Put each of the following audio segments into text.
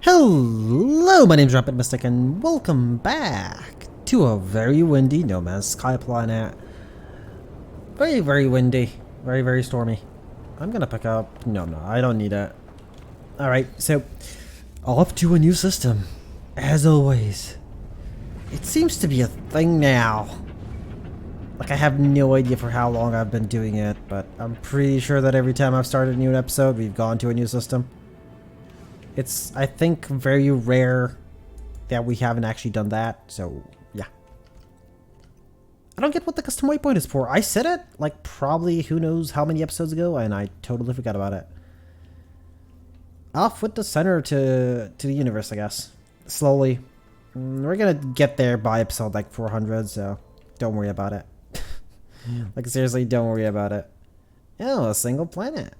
Hello, my name's Rampant and welcome back to a very windy No Man's Sky planet. Very windy. Very stormy. I'm gonna pick up... No, I don't need it. Alright, so off to a new system. As always. It seems to be a thing now. Like, I have no idea for how long I've been doing it, but I'm pretty sure that every time I've started a new episode, we've gone to a new system. It's, I think, very rare that we haven't actually done that, so yeah. I don't get what the custom waypoint is for. I said it, like, probably who knows how many episodes ago, and I totally forgot about it. Off with the center to the universe, I guess. Slowly. We're gonna get there by episode, like, 400, so don't worry about it. Like, seriously, don't worry about it. Oh, a single planet.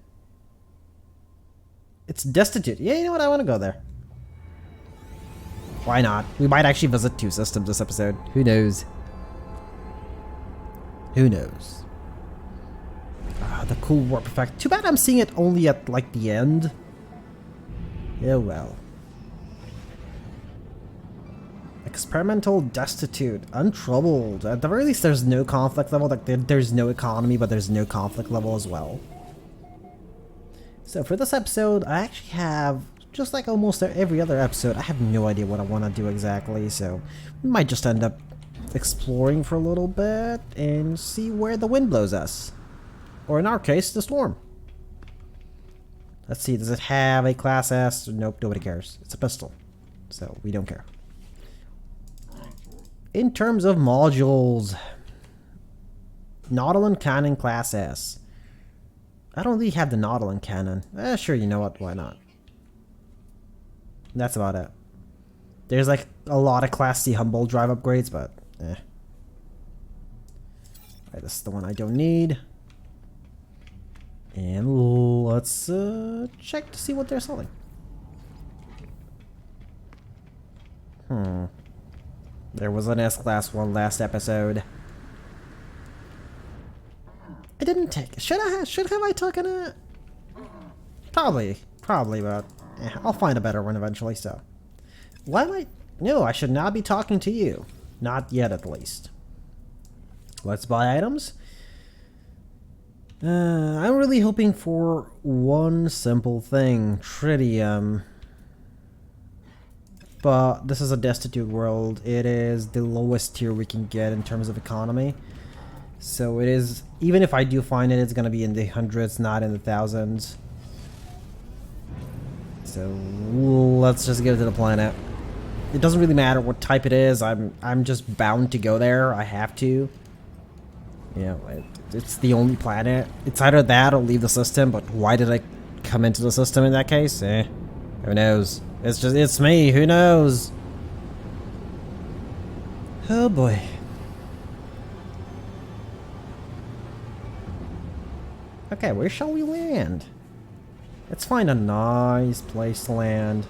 It's destitute. Yeah, you know what? I want to go there. Why not? We might actually visit two systems this episode. Who knows? Who knows? Ah, the cool warp effect. Too bad I'm seeing it only at, like, the end. Yeah, well. Experimental destitute. Untroubled. At the very least, there's no conflict level. Like, there's no economy, but there's no conflict level as well. So for this episode, I actually have, just like almost every other episode, I have no idea what I want to do exactly, so we might just end up exploring for a little bit and see where the wind blows us. Or in our case, the storm. Let's see, does it have a Class S? Nope, nobody cares. It's a pistol, so we don't care. In terms of modules, Nautilus Cannon Class S. I don't really have the Nautilus cannon. Sure, you know what? Why not? That's about it. There's like a lot of Class C Humble drive upgrades, but eh. Alright, this is the one I don't need. And let's check to see what they're selling. There was an S-Class one last episode. I didn't take it. Should have I taken it? Probably, but I'll find a better one eventually, so. Why am I... No, I should not be talking to you. Not yet, at least. Let's buy items. I'm really hoping for one simple thing. Tritium. But this is a destitute world. It is the lowest tier we can get in terms of economy. So it is, even if I do find it, it's going to be in the hundreds, not in the thousands. So let's just get to the planet. It doesn't really matter what type it is. I'm just bound to go there. I have to. Yeah, it's the only planet. It's either that or leave the system, but why did I come into the system in that case? Who knows? It's me. Who knows? Oh boy. Okay, where shall we land? Let's find a nice place to land.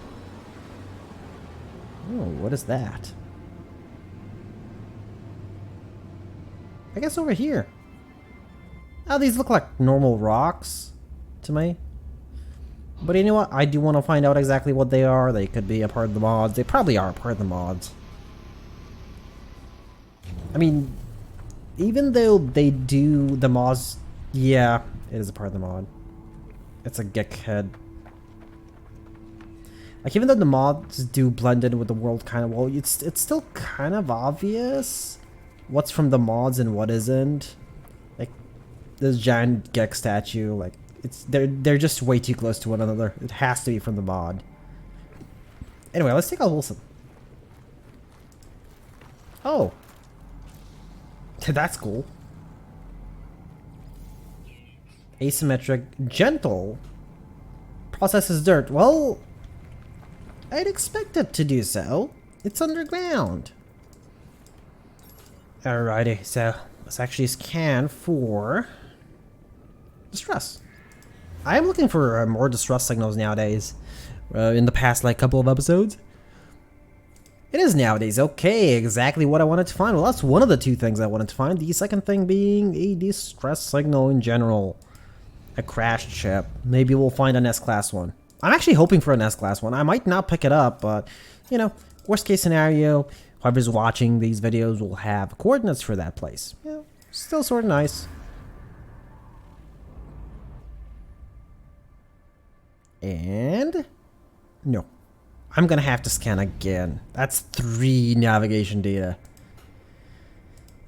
Oh, what is that? I guess over here. Oh, these look like normal rocks to me. But you know what? I do want to find out exactly what they are. They could be a part of the mods. They probably are a part of the mods. I mean, even though they do the mods... Yeah, it is a part of the mod. It's a geek head. Like, even though the mods do blend in with the world kind of well, it's still kind of obvious what's from the mods and what isn't. Like, this giant geek statue, like, they're just way too close to one another. It has to be from the mod. Anyway, let's take a Wilson. Oh. That's cool. Asymmetric, gentle, processes dirt. Well, I'd expect it to do so. It's underground. Alrighty, so let's actually scan for distress. I am looking for more distress signals nowadays. In the past, like, couple of episodes. It is nowadays. Okay, exactly what I wanted to find. Well, that's one of the two things I wanted to find. The second thing being a distress signal in general. A crashed ship. Maybe we'll find an S-Class one. I'm actually hoping for an S-Class one. I might not pick it up, but, you know, worst case scenario, whoever's watching these videos will have coordinates for that place. Yeah, still sort of nice. And... no. I'm gonna have to scan again. That's 3 navigation data.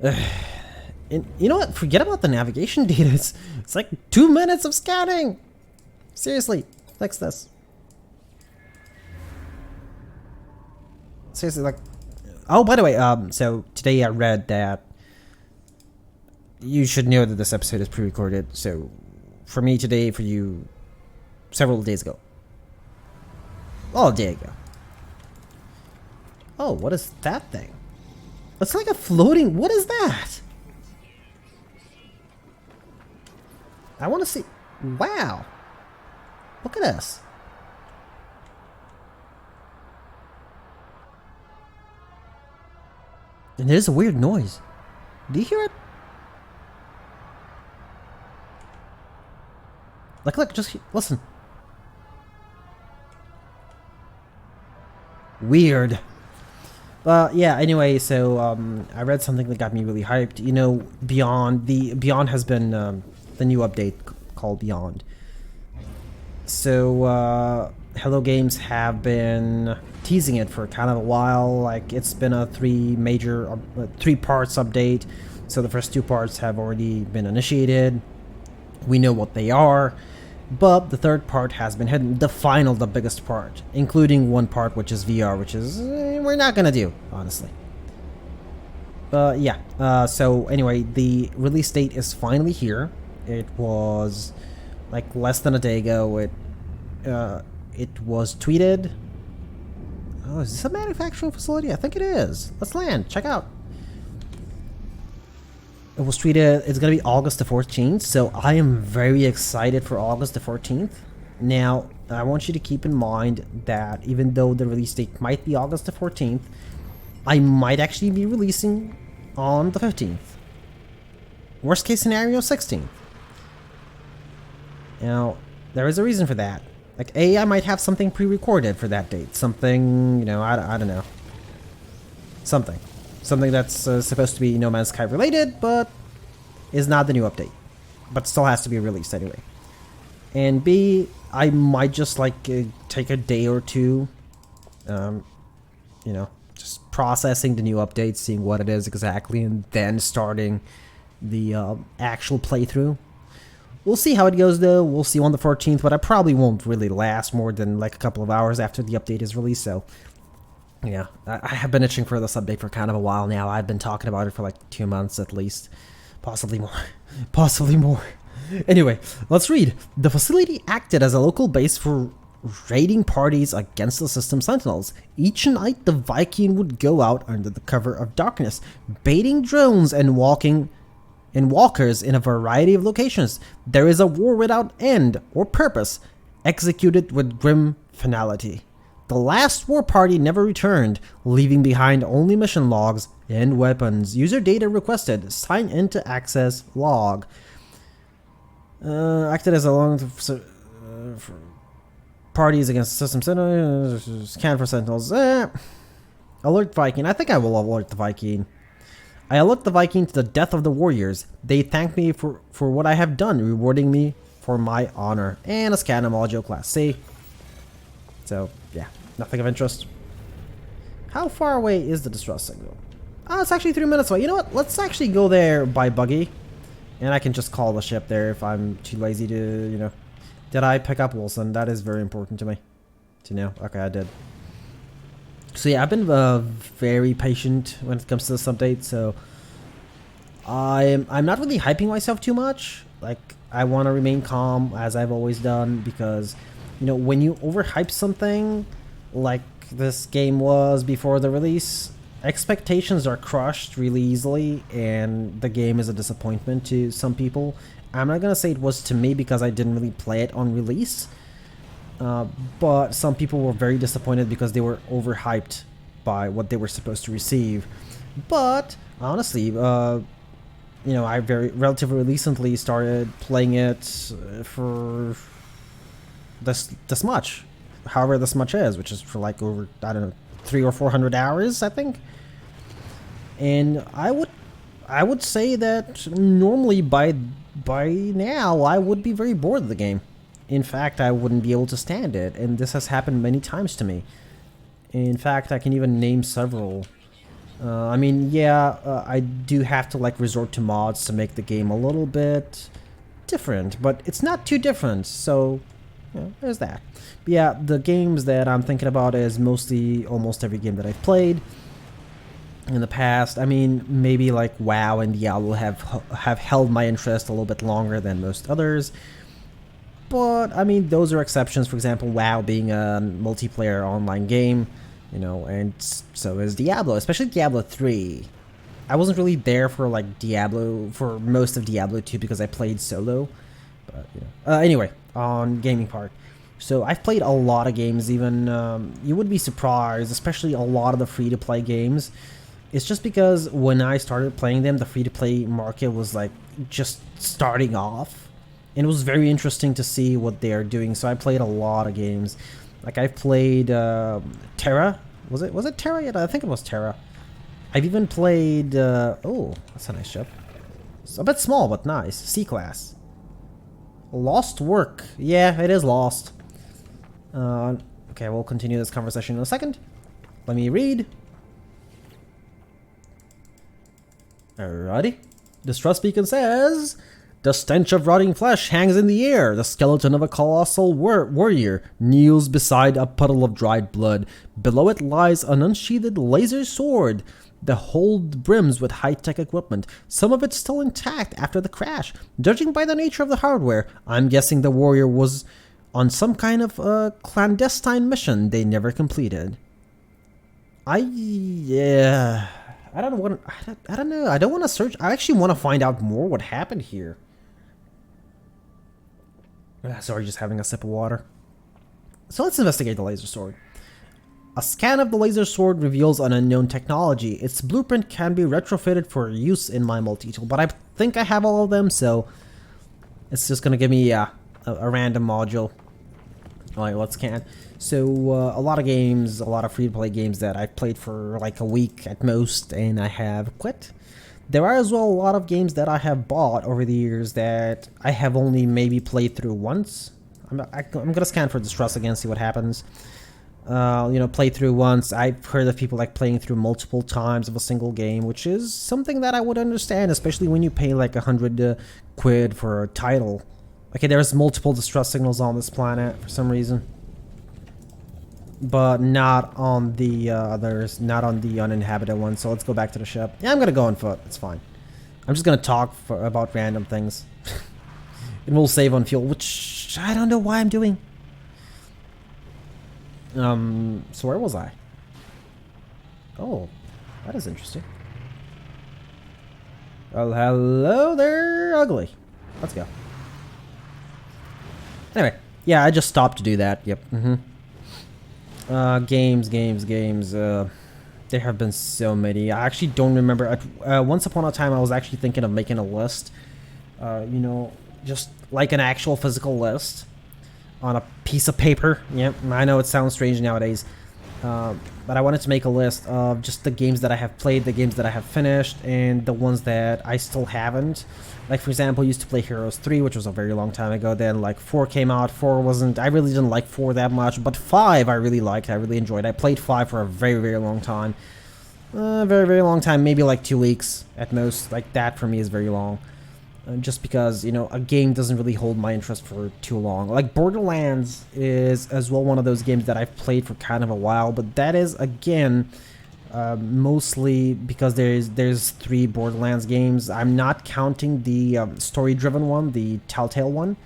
And you know what? Forget about the navigation data. It's like 2 minutes of scanning. Seriously, fix this. Seriously, like... oh, by the way, so today I read that you should know that this episode is pre-recorded. So, for me today, for you, several days ago. Oh, a day ago. Oh, what is that thing? It's like a floating... what is that? I want to see... wow. Look at this. And there's a weird noise. Do you hear it? Like, look, just listen. Weird. Yeah, anyway, so I read something that got me really hyped. You know, Beyond has been the new update called Beyond. So Hello Games have been teasing it for kind of a while. Like, it's been a 3 parts update. So the first 2 parts have already been initiated. We know what they are. But the 3rd part has been hidden. The biggest part, including one part which is VR, which is we're not gonna do, honestly. Yeah. So anyway, the release date is finally here. It was like less than a day ago. It was tweeted. Oh, is this a manufacturing facility? I think it is. Let's land. Check out. It was tweeted, it's going to be August the 14th, so I am very excited for August the 14th. Now, I want you to keep in mind that even though the release date might be August the 14th, I might actually be releasing on the 15th. Worst case scenario, 16th. Now, there is a reason for that. Like, I might have something pre-recorded for that date. Something, you know, I don't know. Something that's supposed to be No Man's Sky related, but is not the new update. But still has to be released anyway. And B, I might just like take a day or two, you know, just processing the new update, seeing what it is exactly, and then starting the actual playthrough. We'll see how it goes though. We'll see on the 14th, but I probably won't really last more than like a couple of hours after the update is released, so... yeah, I have been itching for this update for kind of a while now. I've been talking about it for like 2 months at least. Possibly more. Possibly more. Anyway, let's read. The facility acted as a local base for raiding parties against the system sentinels. Each night, the Viking would go out under the cover of darkness, baiting drones and walkers in a variety of locations. There is a war without end or purpose, executed with grim finality. The last war party never returned, leaving behind only mission logs and weapons. User data requested. Sign in to access log. Acted as a long for parties against system sentinels. Scan for sentinels. Alert Viking. I think I will alert the Viking. I alert the Viking to the death of the warriors. They thank me for what I have done, rewarding me for my honor. And a scanner module class C. So, yeah, nothing of interest. How far away is the distress signal? Oh, it's actually 3 minutes away. You know what? Let's actually go there by buggy. And I can just call the ship there if I'm too lazy to, you know. Did I pick up Wilson? That is very important to me to know. Okay, I did. So yeah, I've been very patient when it comes to this update. So I'm not really hyping myself too much. Like, I want to remain calm as I've always done, because, you know, when you overhype something like this game was before the release, expectations are crushed really easily, and the game is a disappointment to some people. I'm not gonna say it was to me because I didn't really play it on release, but some people were very disappointed because they were overhyped by what they were supposed to receive. But honestly, you know, I relatively recently started playing it for this much, however this much is, which is for like over, I don't know, 300 or 400 hours, I think. And I would say that normally by now I would be very bored of the game. In fact, I wouldn't be able to stand it, and this has happened many times to me. In fact, I can even name several. I mean, yeah, I do have to like resort to mods to make the game a little bit different, but it's not too different, so there's that. But yeah, the games that I'm thinking about is mostly almost every game that I've played in the past. I mean, maybe like WoW and Diablo have held my interest a little bit longer than most others. But, I mean, those are exceptions. For example, WoW being a multiplayer online game, you know, and so is Diablo, especially Diablo 3. I wasn't really there for, like, Diablo, for most of Diablo 2 because I played solo. But, you know. Anyway, on gaming part. So, I've played a lot of games, even, you would be surprised, especially a lot of the free-to-play games. It's just because when I started playing them, the free-to-play market was, like, just starting off. And it was very interesting to see what they are doing. So I played a lot of games. Like I've played Terra. Was it Terra yet? I think it was Terra. I've even played oh, that's a nice ship. It's a bit small but nice. C-class. Lost Work. Yeah, it is lost. Okay, we'll continue this conversation in a second. Let me read. Alrighty. Distrust Beacon says, the stench of rotting flesh hangs in the air. The skeleton of a colossal warrior kneels beside a puddle of dried blood. Below it lies an unsheathed laser sword. The hold brims with high-tech equipment, some of it still intact after the crash. Judging by the nature of the hardware, I'm guessing the warrior was on some kind of clandestine mission they never completed. I don't know. I don't know. I don't want to search. I actually want to find out more what happened here. Sorry, just having a sip of water. So let's investigate the laser sword. A scan of the laser sword reveals an unknown technology. Its blueprint can be retrofitted for use in my multi-tool, but I think I have all of them, so it's just gonna give me a random module. Alright, let's scan. So a lot of games, a lot of free-to-play games that I've played for like a week at most, and I have quit. There are as well a lot of games that I have bought over the years that I have only maybe played through once. I'm gonna scan for Distrust again, see what happens. You know, play through once. I've heard of people like playing through multiple times of a single game, which is something that I would understand, especially when you pay like 100 quid for a title. Okay, there's multiple distress signals on this planet for some reason, but not on the others, not on the uninhabited one. So let's go back to the ship. Yeah, I'm gonna go on foot. It's fine. I'm just gonna talk about random things. And we'll save on fuel, which I don't know why I'm doing. So where was I? Oh, that is interesting. Well, hello there, ugly. Let's go. Anyway, yeah, I just stopped to do that. Yep. Games. There have been so many. I actually don't remember. Once upon a time, I was actually thinking of making a list. You know, just like an actual physical list on a piece of paper. Yep, I know it sounds strange nowadays. But I wanted to make a list of just the games that I have played, the games that I have finished, and the ones that I still haven't. Like, for example, I used to play Heroes 3, which was a very long time ago. Then, like, 4 came out. 4 wasn't... I really didn't like 4 that much. But 5 I really liked. I really enjoyed. I played 5 for a very, very long time. Very, very long time. Maybe, like, 2 weeks at most. Like, that for me is very long. Just because, you know, a game doesn't really hold my interest for too long. Like, Borderlands is as well one of those games that I've played for kind of a while. But that is, again... mostly because there's 3 Borderlands games. I'm not counting the story-driven one, the Telltale one,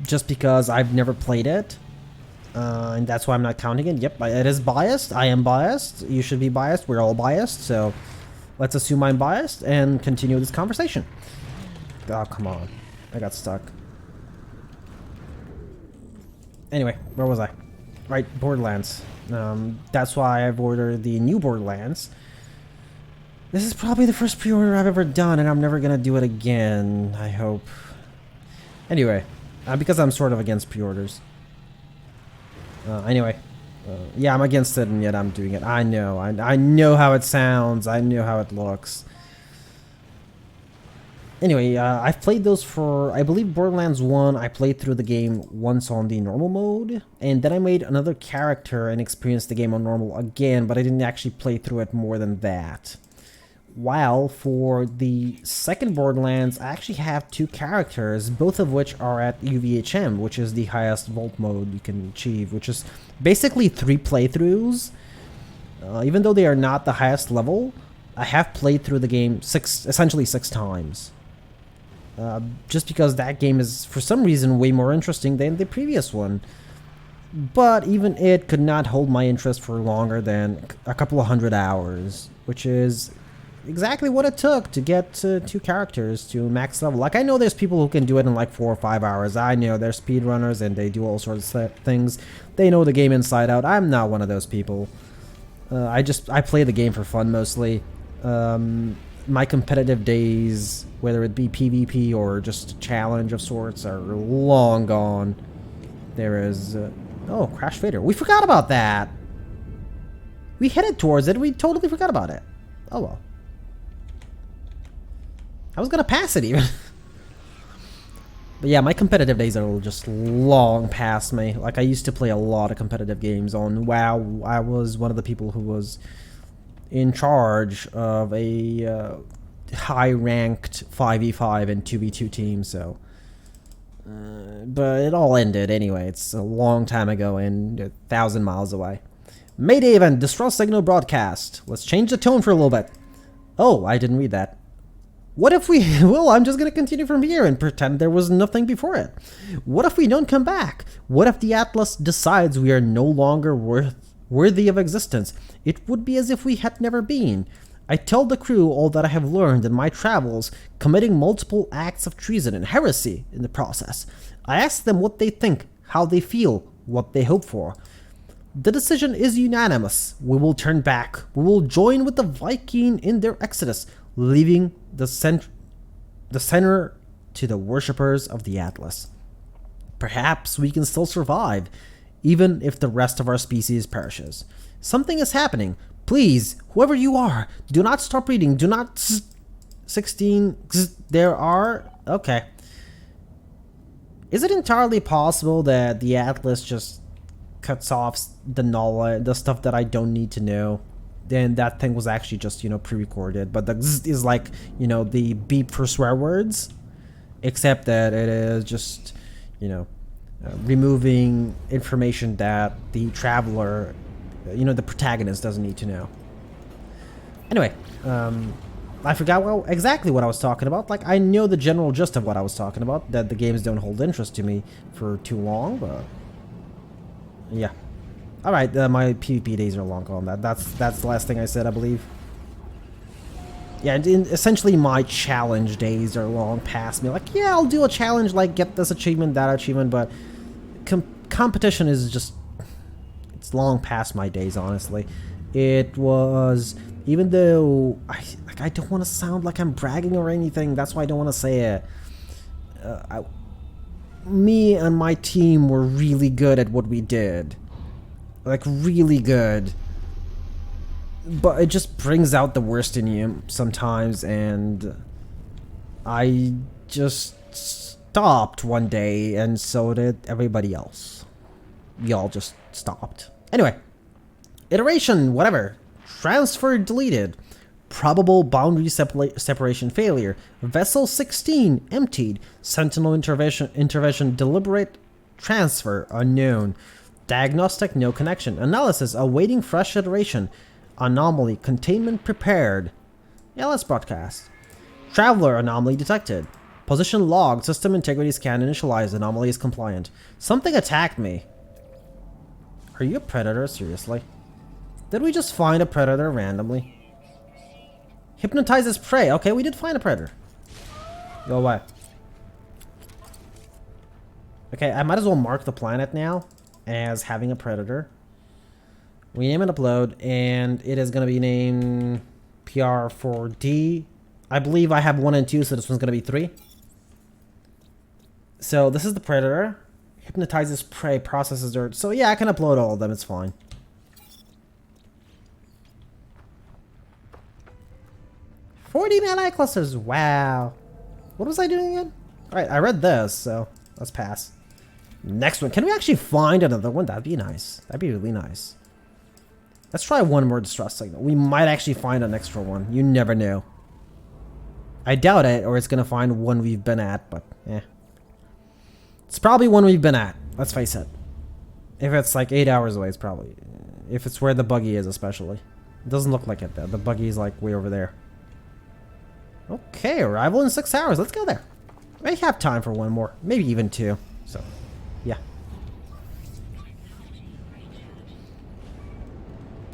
just because I've never played it, and that's why I'm not counting it. Yep, it is biased. I am biased. You should be biased. We're all biased, so let's assume I'm biased and continue this conversation. Oh, come on. I got stuck. Anyway, where was I? Right, Borderlands. That's why I've ordered the new Borderlands. This is probably the first pre-order I've ever done, and I'm never gonna do it again, I hope. Anyway, Because I'm sort of against pre-orders. Anyway. Yeah, I'm against it, and yet I'm doing it. I know. I know how it sounds. I know how it looks. Anyway, I've played those for, I believe, Borderlands 1. I played through the game once on the normal mode, and then I made another character and experienced the game on normal again, but I didn't actually play through it more than that. While for the second Borderlands, I actually have 2 characters, both of which are at UVHM, which is the highest vault mode you can achieve, which is basically 3 playthroughs. Even though they are not the highest level, I have played through the game essentially 6 times. Just because that game is, for some reason, way more interesting than the previous one. But even it could not hold my interest for longer than a couple of 100 hours, which is exactly what it took to get 2 characters to max level. Like, I know there's people who can do it in like 4 or 5 hours. I know there's speedrunners and they do all sorts of things. They know the game inside out. I'm not one of those people. I play the game for fun mostly. My competitive days, whether it be PvP or just a challenge of sorts, are long gone. There is... oh, Crash Fader. We forgot about that! We headed towards it. We totally forgot about it. Oh well. I was gonna pass it even. But yeah, my competitive days are just long past me. Like, I used to play a lot of competitive games on WoW. I was one of the people who was in charge of a high-ranked 5v5 and 2v2 team, so... but it all ended anyway. It's a long time ago and 1,000 miles away. Mayday event, distress signal broadcast. Let's change the tone for a little bit. Oh, I didn't read that. What if we... well, I'm just going to continue from here and pretend there was nothing before it. What if we don't come back? What if the Atlas decides we are no longer worthy of existence? It would be as if we had never been. I tell the crew all that I have learned in my travels, committing multiple acts of treason and heresy in the process. I ask them what they think, how they feel, what they hope for. The decision is unanimous. We will turn back. We will join with the Viking in their exodus, leaving the center to the worshippers of the Atlas. Perhaps we can still survive, even if the rest of our species perishes. Something is happening. Please, whoever you are, do not stop reading. Do not... 16... There are... Okay. Is it entirely possible that the Atlas just cuts off the knowledge, the stuff that I don't need to know? Then that thing was actually just, pre-recorded. But the is like, the beep for swear words. Except that it is just, removing information that the traveler, the protagonist doesn't need to know. Anyway, I forgot exactly what I was talking about. Like, I know the general gist of what I was talking about, that the games don't hold interest to me for too long, but... yeah. Alright, my PvP days are long gone. That's the last thing I said, I believe. Yeah, and essentially my challenge days are long past me. Like, yeah, I'll do a challenge, like, get this achievement, that achievement, but... competition is just... it's long past my days, honestly. It was... even though... I don't want to sound like I'm bragging or anything, that's why I don't want to say it. Me and my team were really good at what we did. Like, really good. But it just brings out the worst in you sometimes, and I just stopped one day, and so did everybody else. Y'all just stopped. Anyway. Iteration, whatever. Transfer deleted. Probable boundary separation failure. Vessel 16 emptied. Sentinel intervention deliberate transfer unknown. Diagnostic no connection. Analysis awaiting fresh iteration. Anomaly containment prepared. Yeah, let's broadcast. Traveler anomaly detected. Position logged. System integrity scan initialized. Anomaly is compliant. Something attacked me. Are you a predator? Seriously? Did we just find a predator randomly? Hypnotizes prey. Okay, we did find a predator. Go away. Okay, I might as well mark the planet now as having a predator. Rename and upload, and it is going to be named PR4D. I believe I have 1 and 2, so this one's going to be 3. So this is the predator. Hypnotizes prey, processes dirt. So yeah, I can upload all of them, it's fine. $40 mana clusters, wow. What was I doing again? Alright, I read this, so let's pass. Next one. Can we actually find another one? That'd be nice. That'd be really nice. Let's try one more distress signal. We might actually find an extra one. You never know. I doubt it, or it's gonna find one we've been at, but eh. It's probably one we've been at. Let's face it. If it's like 8 hours away, it's probably... If it's where the buggy is, especially. It doesn't look like it, though. The buggy is like way over there. Okay, arrival in 6 hours. Let's go there. I have time for one more. Maybe even two. So, yeah.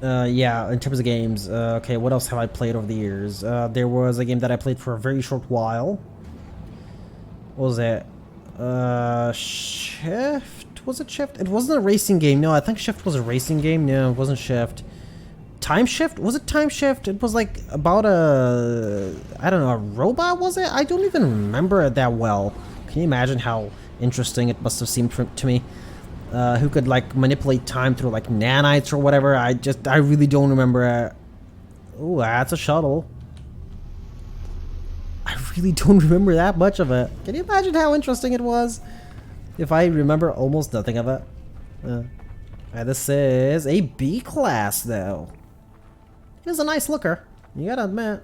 Yeah, in terms of games, okay, what else have I played over the years? There was a game that I played for a very short while. What was it? Shift? Was it Shift? It wasn't a racing game. No, I think Shift was a racing game. No, it wasn't Shift. Time Shift? Was it Time Shift? It was like about a... I don't know, a robot, was it? I don't even remember it that well. Can you imagine how interesting it must have seemed to me? Who could like manipulate time through like nanites or whatever. I really don't remember. Oh, that's a shuttle. I really don't remember that much of it. Can you imagine how interesting it was? If I remember almost nothing of it. This is a B class though. It was a nice looker. You gotta admit.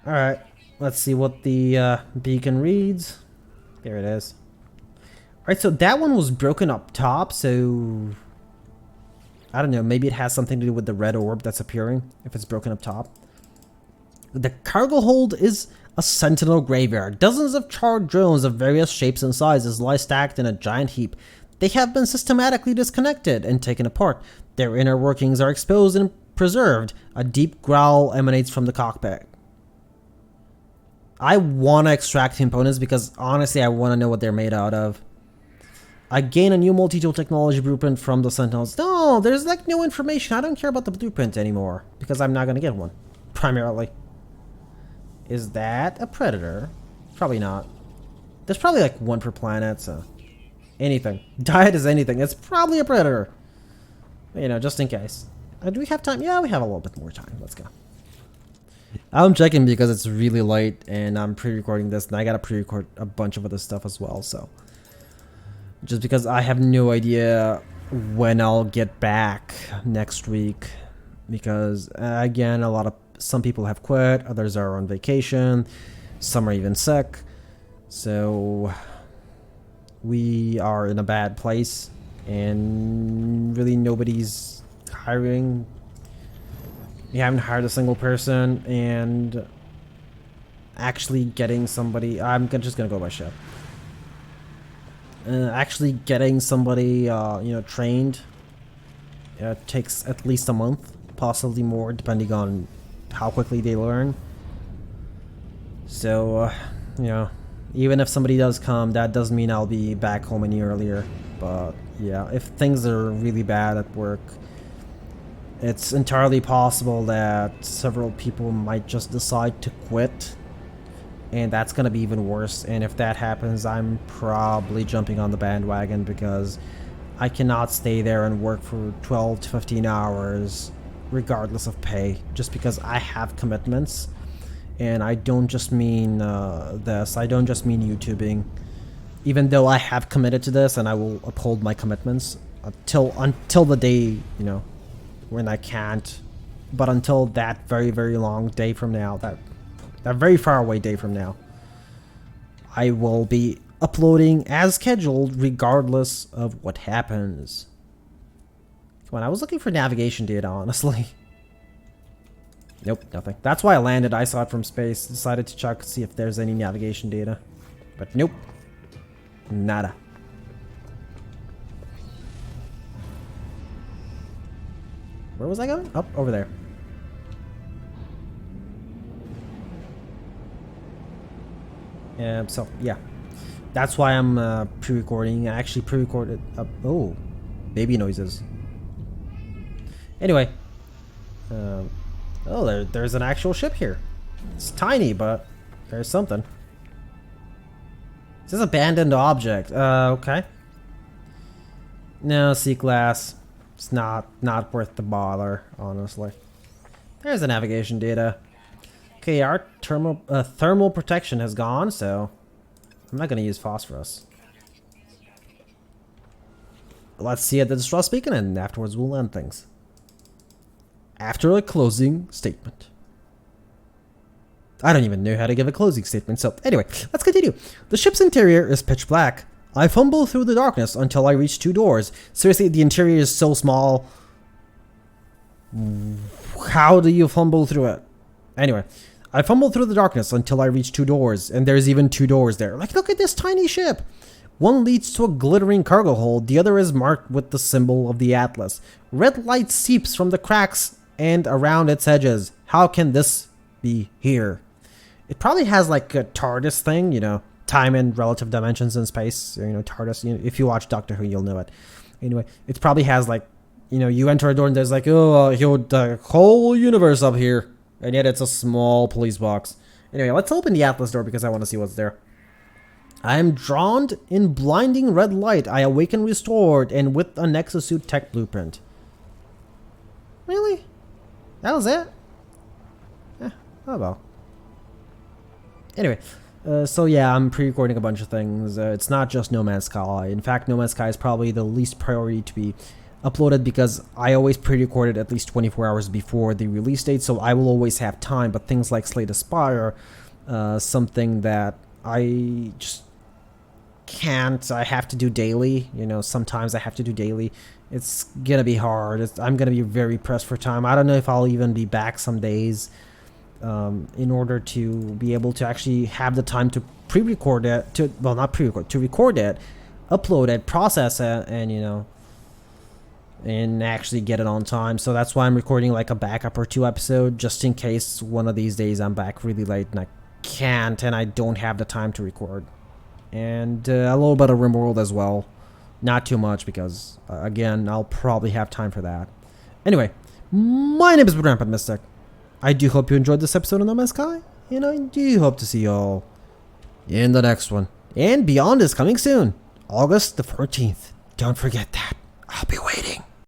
Alright, let's see what the beacon reads. There it is. Alright, so that one was broken up top, so... I don't know, maybe it has something to do with the red orb that's appearing, if it's broken up top. The cargo hold is a sentinel graveyard. Dozens of charred drones of various shapes and sizes lie stacked in a giant heap. They have been systematically disconnected and taken apart. Their inner workings are exposed and preserved. A deep growl emanates from the cockpit. I want to extract components because honestly I want to know what they're made out of. I gain a new multi-tool technology blueprint from the Sentinels. No, there's like no information. I don't care about the blueprint anymore because I'm not going to get one, primarily. Is that a predator? Probably not. There's probably like one per planet, so... Anything. Diet is anything. It's probably a predator. You know, just in case. Do we have time? Yeah, we have a little bit more time. Let's go. I'm checking because it's really late and I'm pre-recording this and I gotta pre-record a bunch of other stuff as well, so... Just because I have no idea when I'll get back next week. Because, again, some people have quit, others are on vacation, some are even sick. So... We are in a bad place, and really nobody's hiring. We haven't hired a single person, and actually getting somebody... I'm just gonna go by ship. Actually getting somebody, you know, trained takes at least a month, possibly more, depending on how quickly they learn. So, you know... Even if somebody does come, that doesn't mean I'll be back home any earlier. But yeah, if things are really bad at work, it's entirely possible that several people might just decide to quit. And that's going to be even worse. And if that happens, I'm probably jumping on the bandwagon because I cannot stay there and work for 12 to 15 hours regardless of pay just because I have commitments. And I don't just mean this, I don't just mean YouTubing. Even though I have committed to this and I will uphold my commitments until the day, you know, when I can't. But until that very, very long day from now, that very far away day from now, I will be uploading as scheduled regardless of what happens. Come on, I was looking for navigation data, honestly. Nope, nothing. That's why I landed. I saw it from space. Decided to check, see if there's any navigation data. But nope. Nada. Where was I going? Up, over there. So, yeah. That's why I'm pre-recording. I actually pre-recorded... oh. Baby noises. Anyway. Oh, there's an actual ship here. It's tiny, but there's something. It says abandoned object. Okay. No, C-class. It's not worth the bother, honestly. There's the navigation data. Okay, our thermal protection has gone, so I'm not going to use phosphorus. Let's see at the distress beacon, and afterwards we'll end things. After a closing statement. I don't even know how to give a closing statement, so anyway, let's continue. The ship's interior is pitch black. I fumble through the darkness until I reach 2 doors. Seriously, the interior is so small. How do you fumble through it? Anyway, I fumble through the darkness until I reach 2 doors, and there's even 2 doors there. Like, look at this tiny ship. One leads to a glittering cargo hold, the other is marked with the symbol of the Atlas. Red light seeps from the cracks and around its edges. How can this be here? It probably has like a TARDIS thing, you know, time and relative dimensions in space. You know, TARDIS. You know, if you watch Doctor Who, you'll know it. Anyway, it probably has like, you know, you enter a door and there's like, oh, the whole universe up here, and yet it's a small police box. Anyway, let's open the Atlas door because I want to see what's there. I am drawn in blinding red light. I awaken restored and with a Nexus-suit tech blueprint. Really? That was it? Eh, oh well. Anyway, so yeah, I'm pre-recording a bunch of things. It's not just No Man's Sky. In fact, No Man's Sky is probably the least priority to be uploaded because I always pre-record it at least 24 hours before the release date, so I will always have time. But things like Slay the Spire, something that I just can't. I have to do daily. You know, sometimes I have to do daily. It's gonna be hard. I'm gonna be very pressed for time. I don't know if I'll even be back some days. In order to be able to actually have the time to pre-record it, not pre-record, to record it, upload it, process it, and you know, and actually get it on time. So that's why I'm recording like a backup or 2 episode, just in case one of these days I'm back really late and I can't and I don't have the time to record. And a little bit of RimWorld as well, not too much because again, I'll probably have time for that. Anyway, my name is Rampant Mystic. I do hope you enjoyed this episode of No Man's Sky, and I do hope to see you all in the next one. And Beyond is coming soon, August the 14th. Don't forget that. I'll be waiting.